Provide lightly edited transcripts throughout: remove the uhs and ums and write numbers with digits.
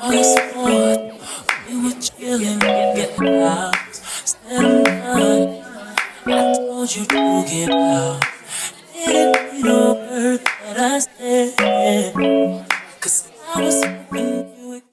August 4th, we were chilling, get out. Instead of none, I told you to get out. Didn't mean a word that I said, 'cause I was hoping you would.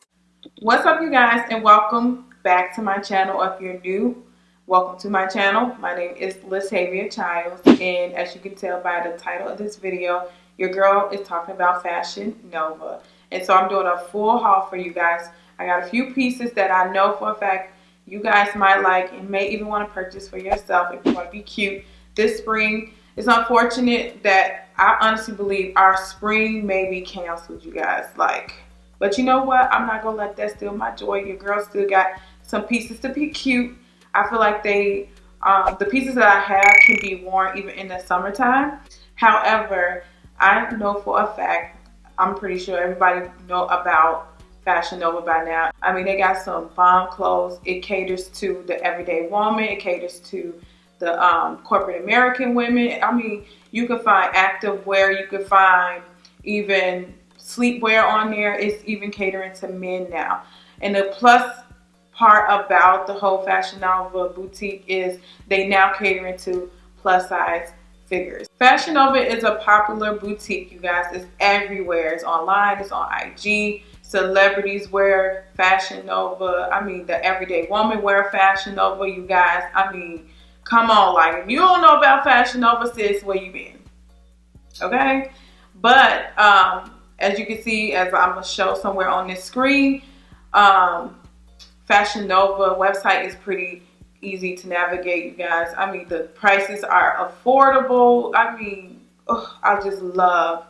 What's up, you guys, and welcome back to my channel. If you're new, welcome to my channel. My name is Latavia Childs, and as you can tell by the title of this video, your girl is talking about Fashion Nova. And so I'm doing a full haul for you guys. I got a few pieces that I know for a fact you guys might like and may even want to purchase for yourself if you want to be cute this spring. It's unfortunate that I honestly believe our spring may be canceled, you guys. But you know what? I'm not going to let that steal my joy. Your girl still got some pieces to be cute. I feel like the pieces that I have can be worn even in the summertime. However, I know for a fact, I'm pretty sure everybody know about Fashion Nova by now. I mean, they got some bomb clothes. It caters to the everyday woman. It caters to the corporate American women. I mean, you can find active wear. You can find even sleepwear on there. It's even catering to men now. And the plus part about the whole Fashion Nova boutique is they now catering to plus size figures. Fashion Nova is a popular boutique, you guys. It's everywhere. It's online. It's on IG. Celebrities wear Fashion Nova. I mean, the everyday woman wear Fashion Nova, you guys. I mean, come on. Like, if you don't know about Fashion Nova, sis, where you been? Okay? But as you can see, as I'm going to show somewhere on this screen, Fashion Nova website is pretty easy to navigate, you guys. I mean, the prices are affordable. I mean, I just love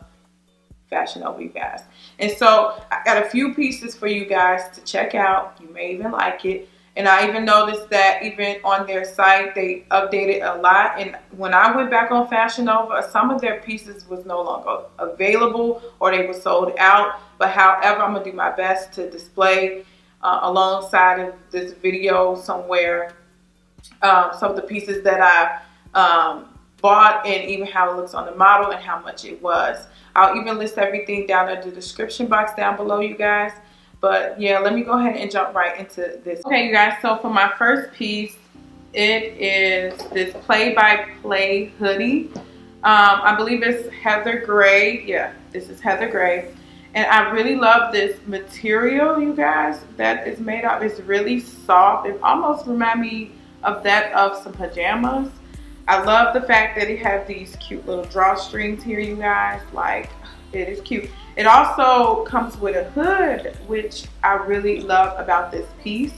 Fashion Nova, you guys. And so I got a few pieces for you guys to check out. You may even like it. And I even noticed that even on their site, they updated a lot. And when I went back on Fashion Nova, some of their pieces was no longer available or they were sold out. But however, I'm going to do my best to display alongside of this video somewhere some of the pieces that I bought and even how it looks on the model and how much it was. I'll even list everything down in the description box down below, you guys. But yeah, let me go ahead and jump right into this. Okay, you guys, so for my first piece, it is this Plaid by Plaid hoodie. I believe it's heather gray. Yeah, this is heather gray. And I really love this material, you guys, that is made of. It's really soft. It almost reminds me of that of some pajamas. I love the fact that it has these cute little drawstrings here, you guys. Like, it is cute. It also comes with a hood, which I really love about this piece.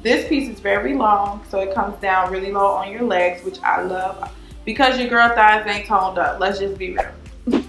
This piece is very long, so it comes down really low on your legs, which I love because your girl thighs ain't toned up. Let's just be real.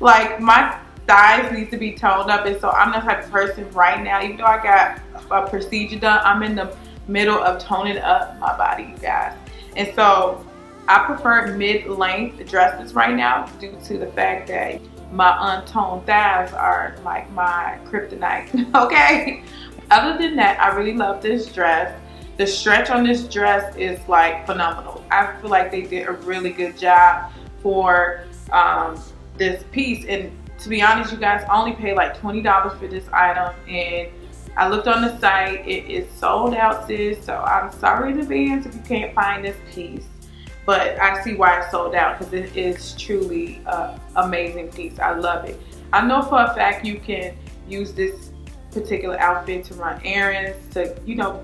Like, my thighs need to be toned up, and so I'm the type of person right now, even though I got a procedure done, I'm in the middle of toning up my body, you guys. And so I prefer mid-length dresses right now due to the fact that my untoned thighs are like my kryptonite. Okay, other than that, I really love this dress. The stretch on this dress is like phenomenal. I feel like they did a really good job for this piece. And to be honest, you guys, I only paid like $20 for this item, and I looked on the site. It is sold out, sis, so I'm sorry in advance if you can't find this piece. But I see why it's sold out, because it is truly an amazing piece. I love it. I know for a fact you can use this particular outfit to run errands, to, you know,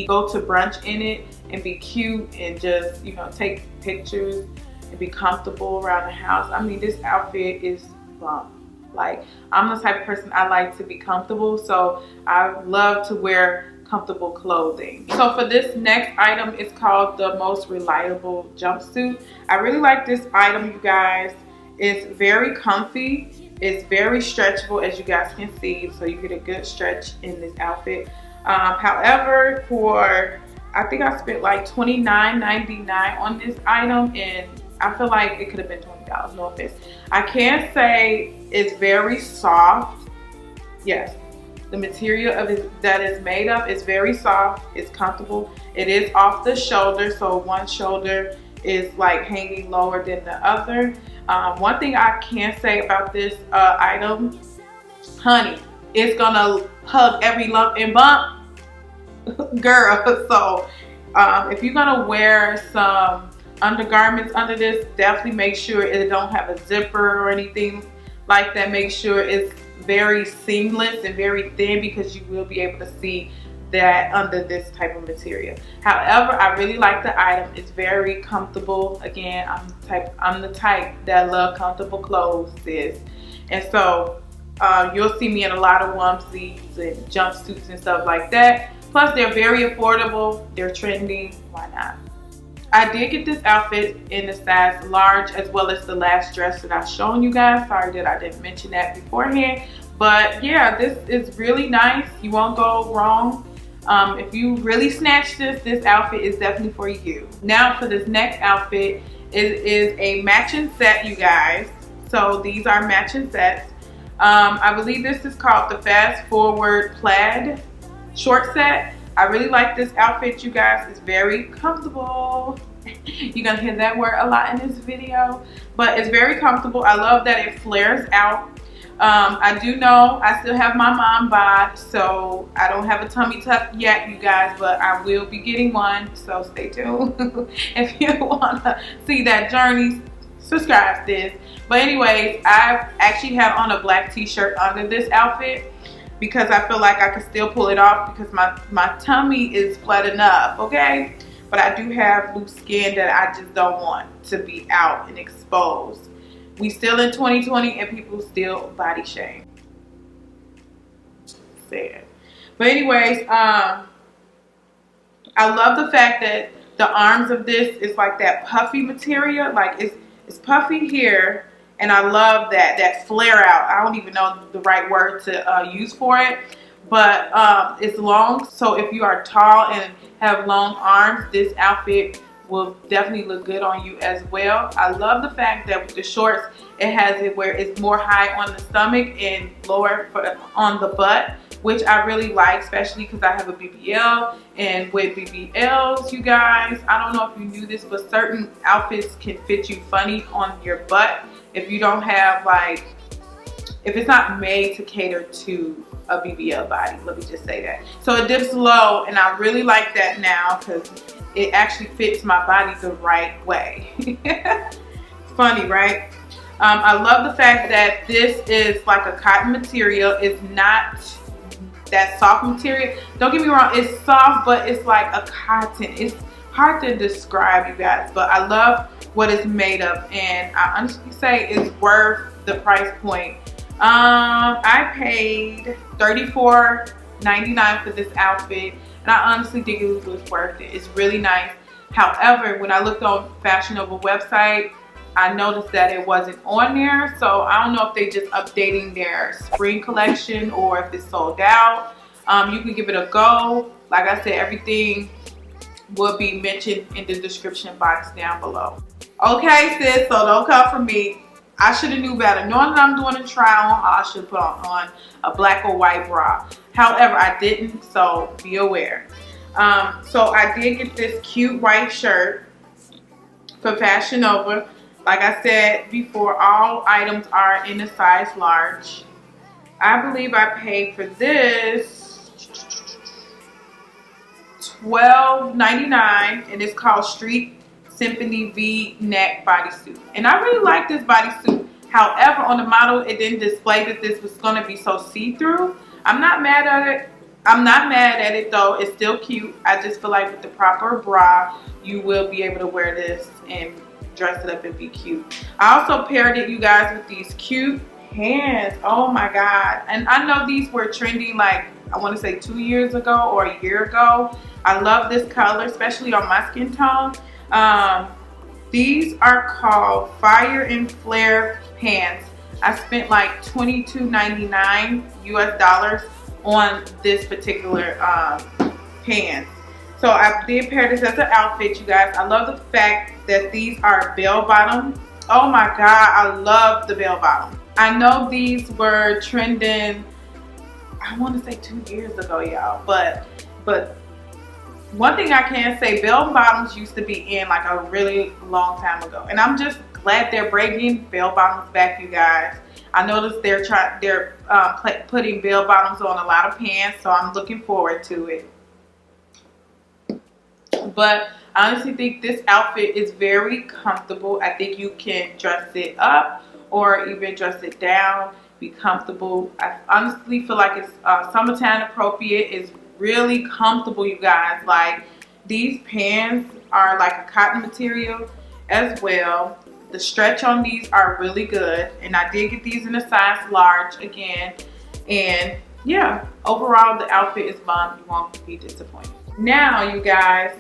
go to brunch in it and be cute and just, you know, take pictures and be comfortable around the house. I mean, this outfit is bomb. Like, I'm the type of person, I like to be comfortable, so I love to wear comfortable clothing. So for this next item, it's called the Most Reliable Jumpsuit. I really like this item, you guys. It's very comfy. It's very stretchable, as you guys can see, so you get a good stretch in this outfit. However, I think I spent like $29.99 on this item, and I feel like it could have been $20, no offense. I can say it's very soft. Yes, the material of it that is made of is very soft. It's comfortable. It is off the shoulder, so one shoulder is like hanging lower than the other. One thing I can say about this item, honey, it's gonna hug every lump and bump, girl. So if you're gonna wear some undergarments under this, definitely make sure it don't have a zipper or anything like that. Make sure it's very seamless and very thin, because you will be able to see that under this type of material. However, I really like the item. It's very comfortable. Again, I'm the type that love comfortable clothes, sis. And so you'll see me in a lot of onesies and jumpsuits and stuff like that. Plus, they're very affordable. They're trendy. Why not? I did get this outfit in the size large, as well as the last dress that I've shown you guys. Sorry that I didn't mention that beforehand. But yeah, this is really nice. You won't go wrong. If you really snatch this outfit is definitely for you. Now for this next outfit, it is a matching set, you guys. So these are matching sets. I believe this is called the Fast Forward Plaid short set. I really like this outfit, you guys. It's very comfortable. You're gonna hear that word a lot in this video, but it's very comfortable. I love that it flares out. I do know I still have my mom bod, so I don't have a tummy tuck yet, you guys, but I will be getting one, so stay tuned. If you want to see that journey, subscribe to this. But anyways, I actually have on a black t-shirt under this outfit, because I feel like I can still pull it off, because my tummy is flat enough, okay? But I do have loose skin that I just don't want to be out and exposed. We still in 2020 and people still body shame. Sad. But anyways, I love the fact that the arms of this is like that puffy material. Like it's puffy here, and I love that flare out. I don't even know the right word to use for it, but it's long. So if you are tall and have long arms, this outfit will definitely look good on you as well. I love the fact that with the shorts, it has it where it's more high on the stomach and lower on the butt, which I really like, especially because I have a BBL. And with BBLs, you guys, I don't know if you knew this, but certain outfits can fit you funny on your butt if you don't have, like, if it's not made to cater to a BBL body. Let me just say that. So it dips low, and I really like that now, because it actually fits my body the right way. Funny, right? I love the fact that this is like a cotton material. It's not that soft material. Don't get me wrong, it's soft, but it's like a cotton. It's hard to describe, you guys, but I love what it's made of, and I honestly say it's worth the price point. I paid $34.99 for this outfit, and I honestly think it was worth it. It's really nice. However, when I looked on Fashion Nova website, I noticed that it wasn't on there. So I don't know if they just updating their spring collection or if it's sold out. You can give it a go. Like I said, everything will be mentioned in the description box down below. Okay, sis, so don't come for me. I should have knew better. Knowing that I'm doing a try on, I should put on a black or white bra. However, I didn't, so be aware. So I did get this cute white shirt for Fashion Nova. Like I said before, all items are in a size large. I believe I paid for this $12.99, and it's called Street Symphony V-neck bodysuit. And I really like this bodysuit. However, on the model, it didn't display that this was going to be so see-through. I'm not mad at it. I'm not mad at it though. It's still cute. I just feel like with the proper bra, you will be able to wear this and dress it up and be cute. I also paired it, you guys, with these cute pants. Oh my god. And I know these were trending, like, I want to say 2 years ago or a year ago. I love this color, especially on my skin tone. These are called Fire and Flare pants. I spent like $22.99 US on this particular pants. So I did pair this as an outfit, you guys. I love the fact that these are bell bottom. Oh my god, I love the bell bottom. I know these were trending, I want to say 2 years ago, y'all, but one thing I can say, bell bottoms used to be in like a really long time ago, and I'm just glad they're bringing bell bottoms back, you guys. I noticed they're putting bell bottoms on a lot of pants, so I'm looking forward to it. But I honestly think this outfit is very comfortable. I think you can dress it up or even dress it down, be comfortable. I honestly feel like it's summertime appropriate. It's really comfortable, you guys. Like, these pants are like a cotton material as well. The stretch on these are really good, and I did get these in a size large again. And yeah, overall the outfit is bomb. You won't be disappointed. Now, you guys,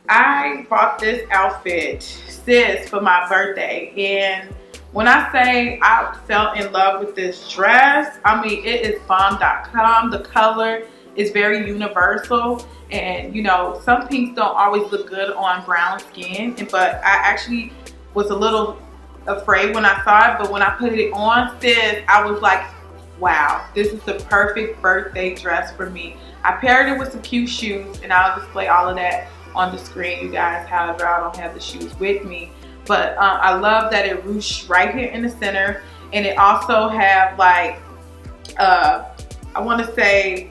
I bought this outfit, sis, for my birthday, and when I say I fell in love with this dress, I mean, it is bomb.com. The color is very universal, and you know, some pinks don't always look good on brown skin, but I actually was a little afraid when I saw it, but when I put it on, sis, I was like, wow, this is the perfect birthday dress for me. I paired it with some cute shoes, and I'll display all of that on the screen, you guys. However, I don't have the shoes with me, but I love that it ruched right here in the center, and it also have like, I want to say,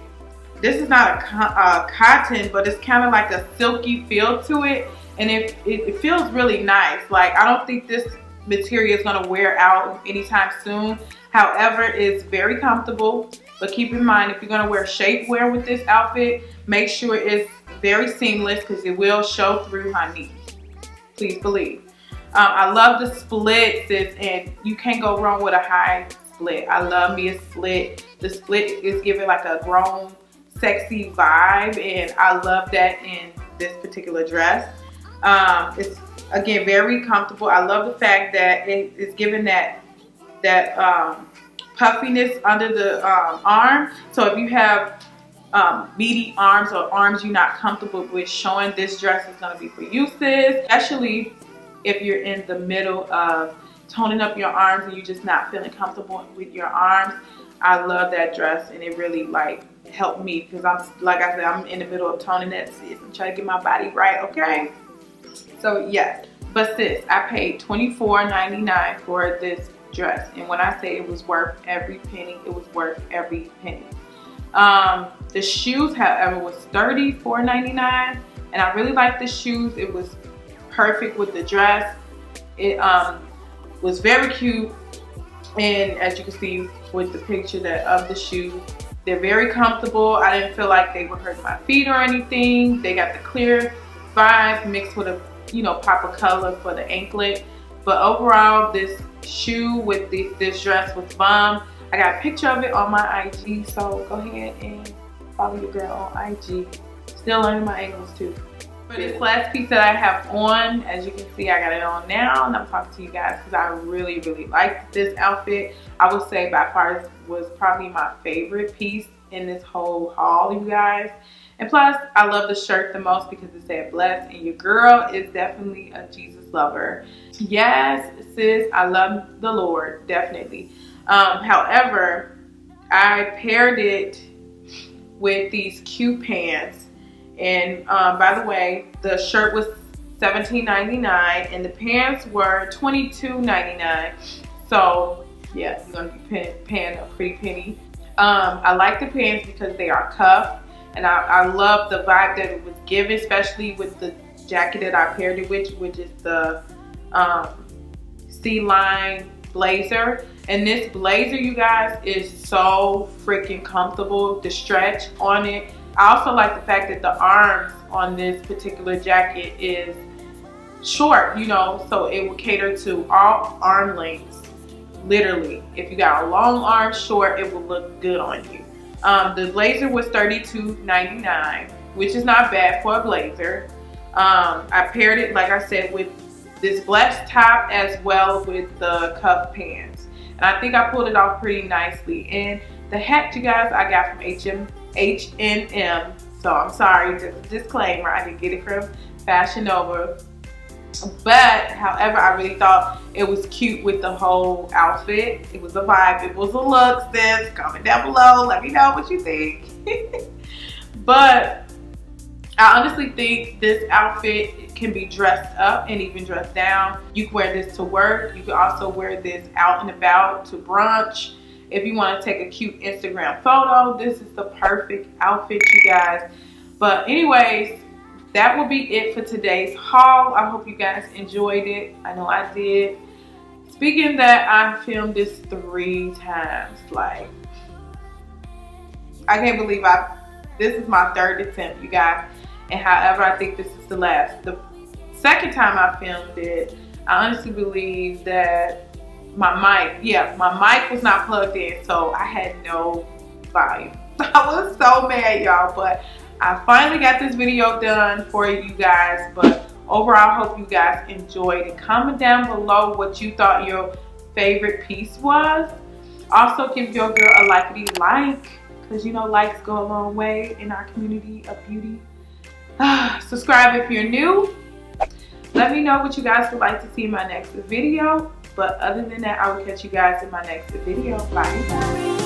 this is not a cotton, but it's kind of like a silky feel to it, and it feels really nice. Like, I don't think this material is going to wear out anytime soon. However, it's very comfortable, but keep in mind, if you're going to wear shapewear with this outfit, make sure it's very seamless, because it will show through, honey. Please believe. I love the split, sis, and you can't go wrong with a high split. I love me a split. The split is giving like a grown, sexy vibe, and I love that in this particular dress. It's, again, very comfortable. I love the fact that it is giving that puffiness under the arm. So if you have meaty arms or arms you're not comfortable with showing, this dress is going to be for you, sis. Especially if you're in the middle of toning up your arms and you're just not feeling comfortable with your arms. I love that dress, and it really like helped me, because I'm, like I said, I'm in the middle of toning that, sis. I'm trying to get my body right, okay? So yes, but sis, I paid $24.99 for this dress, and when I say it was worth every penny, it was worth every penny. The shoes, however, was $34.99, and I really like the shoes. It was perfect with the dress. It was very cute, and as you can see with the picture of the shoes, they're very comfortable. I didn't feel like they would hurt my feet or anything. They got the clear vibe mixed with a, you know, pop of color for the anklet. But overall, this shoe with this dress was bomb. I got a picture of it on my IG, so go ahead and follow your girl on IG. Still learning my angles too. For this last piece that I have on, as you can see, I got it on now, and I'm talking to you guys because I really, really liked this outfit. I would say by far was probably my favorite piece in this whole haul, you guys. And plus, I love the shirt the most because it said blessed, and your girl is definitely a Jesus lover. Yes, sis, I love the Lord, definitely. However, I paired it with these cute pants. And by the way, the shirt was $17.99 and the pants were $22.99. So yeah, you're gonna be paying a pretty penny. I like the pants because they are cuffed, and I love the vibe that it was given, especially with the jacket that I paired it with, which is the Celine Blazer. And this blazer, you guys, is so freaking comfortable. The stretch on it. I also like the fact that the arms on this particular jacket is short, you know, so it will cater to all arm lengths. Literally, if you got a long arm, short, it will look good on you. The blazer was $32.99, which is not bad for a blazer. I paired it, like I said, with this black top as well with the cuff pants. And I think I pulled it off pretty nicely. And the hat, you guys, I got from H&M. So I'm sorry, just a disclaimer, I didn't get it from Fashion Nova. But however, I really thought it was cute with the whole outfit. It was a vibe, it was a look, sis. Comment down below, let me know what you think. But I honestly think this outfit can be dressed up and even dressed down. You can wear this to work. You can also wear this out and about to brunch. If you want to take a cute Instagram photo, this is the perfect outfit, you guys. But anyways, that will be it for today's haul. I hope you guys enjoyed it. I know I did. Speaking of that, I filmed this 3 times. Like, I can't believe this is my 3rd attempt, you guys. And however, I think this is the last. The second time I filmed it, I honestly believe that my mic was not plugged in, so I had no volume. I was so mad, y'all, but I finally got this video done for you guys. But overall, I hope you guys enjoyed it. Comment down below what you thought your favorite piece was. Also, give your girl a like, because you know likes go a long way in our community of beauty. Subscribe if you're new. Let me know what you guys would like to see in my next video. But other than that, I will catch you guys in my next video. Bye.